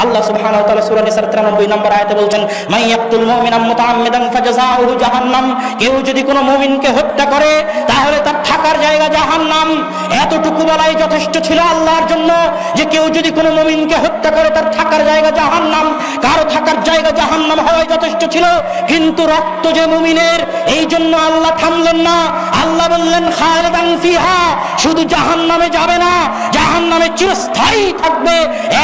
আল্লাহ সুবহানাহু ওয়া তাআলা সূরা নিসার 93 নম্বর আয়াতে বলছেন, মাইয়াকতুল মুমিনান মুতাআম্মিদান ফাজাযাউহু জাহান্নাম, কেউ যদি কোনো মুমিনকে হত্যা করে তাহলে তার থাকার জায়গা জাহান্নাম। এতটুকু বলাই যথেষ্ট ছিল আল্লাহর জন্য যে কেউ যদি কোনো মুমিনকে হত্যা করে তার থাকার জায়গা জাহান্নাম, কারো থাকার জায়গা জাহান্নাম হওয়াই যথেষ্ট ছিল। কিন্তু রক্ত যে মুমিনের, এই জন্য আল্লাহ থামলেন না। আল্লাহ বললেন খালিদান ফিহা, শুধু জাহান্নামে যাবে না, জাহান্নামে চিরস্থায়ী থাকবে।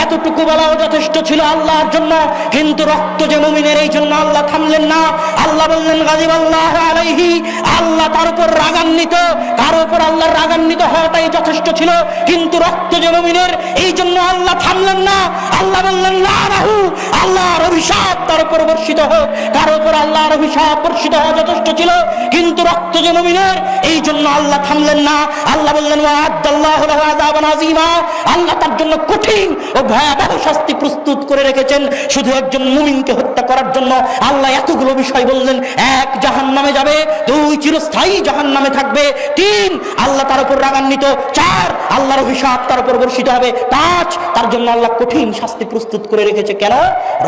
এতটুকু বলাও যথেষ্ট ছিল আল্লাহর জন্য। কিন্তু রক্ত যে মুমিনের, এই জন্য আল্লাহ থামলেন না। আল্লাহ বললেন গাযিবাল্লাহু আলাইহি, আল্লাহ তার উপর রাগান্বিত। কারো উপর আল্লাহর রাগান্বিত হওয়াটাই যথেষ্ট ছিল, কিন্তু রক্ত যে মুমিনের, এই জন্য আল্লাহ থামলেন না। আল্লাহ বললেন লানাহু, আল্লাহর অভিশাপ তার উপর বর্ষিত হোক। কারো উপর আল্লাহর অভিশাপ বর্ষিত হওয়া যথেষ্ট ছিল, কিন্তু রক্ত যে মুমিনের, এই জন্য আল্লাহ থামলেন না। আল্লাহ বললেন ওয়া'আদাল্লাহু লাহু আযাবান আযীমা, আল্লাহ তার জন্য কঠিন ও ভয়াবহ শাস্তি প্রস্তুত করে রেখেছেন শুধু একজন মুমিনকে হত্যা করার জন্য। আল্লাহ এতগুলো বিষয় বললেন, 1 জাহান্নামে যাবে, 2 চিরস্থায়ী জাহান্নামে থাকবে, 3 আল্লাহ তার উপর রাগান্বিত, 4 আল্লাহর অভিশাপ তার উপর বর্ষিত হবে, 5 তার জন্য আল্লাহ কঠিন শাস্তি প্রস্তুত করে রেখেছে। কেন?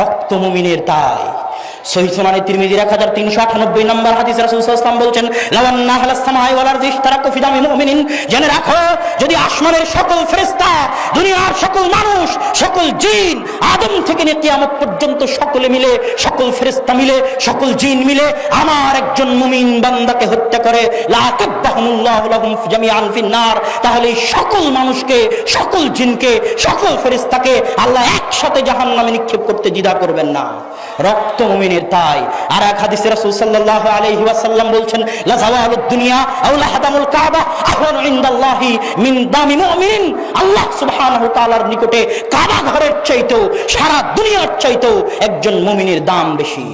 রক্ত মুমিনের। তাই সহিহ সুনানে তিরমিজির 1398 নম্বর হাদিসে রাসূল সাল্লাল্লাহু আলাইহি ওয়াসাল্লাম বলছেন, লাওয়ান্না আহলাস সামাই ওয়াল আরদি ইশতারাকু ফি দামি মুমিনিন, জেনে রাখো যদি আসমানের সকল ফেরেশতা, দুনিয়ার সকল মানুষ, সকল জিন, আদম থেকে নিয়ে কিয়ামত পর্যন্ত সকলে মিলে, সকল ফেরেশতা মিলে, সকল জিন মিলে আমার একজন মুমিন বান্দাকে হত্যা করে, লা কাব্বাহুমুল্লাহু লাহুম জামিআন ফিন নার, তাহলে সকল মানুষকে, সকল জিনকে, সকল ফেরেশতাকে আল্লাহ একসাথে জাহান্নামে নিক্ষেপ করতে দ্বিধা করবেন না। রক্ত মুমিনের। তাই আর এক হাদিসে রাসূল সাল্লাল্লাহু আলাইহি ওয়াসাল্লাম বলছেন, লা যাওয়ালুদ দুনিয়া আও লাহাদামুল কাবা আহওয়ানু ইনদাল্লাহি মিন দামি মুমিনিন, আল্লাহ সুবহানাহু ওয়া তাআলার নিকটে কাবা ঘরের চাইতেও, সারা দুনিয়ার চাইতেও একজন মুমিনের দাম বেশি।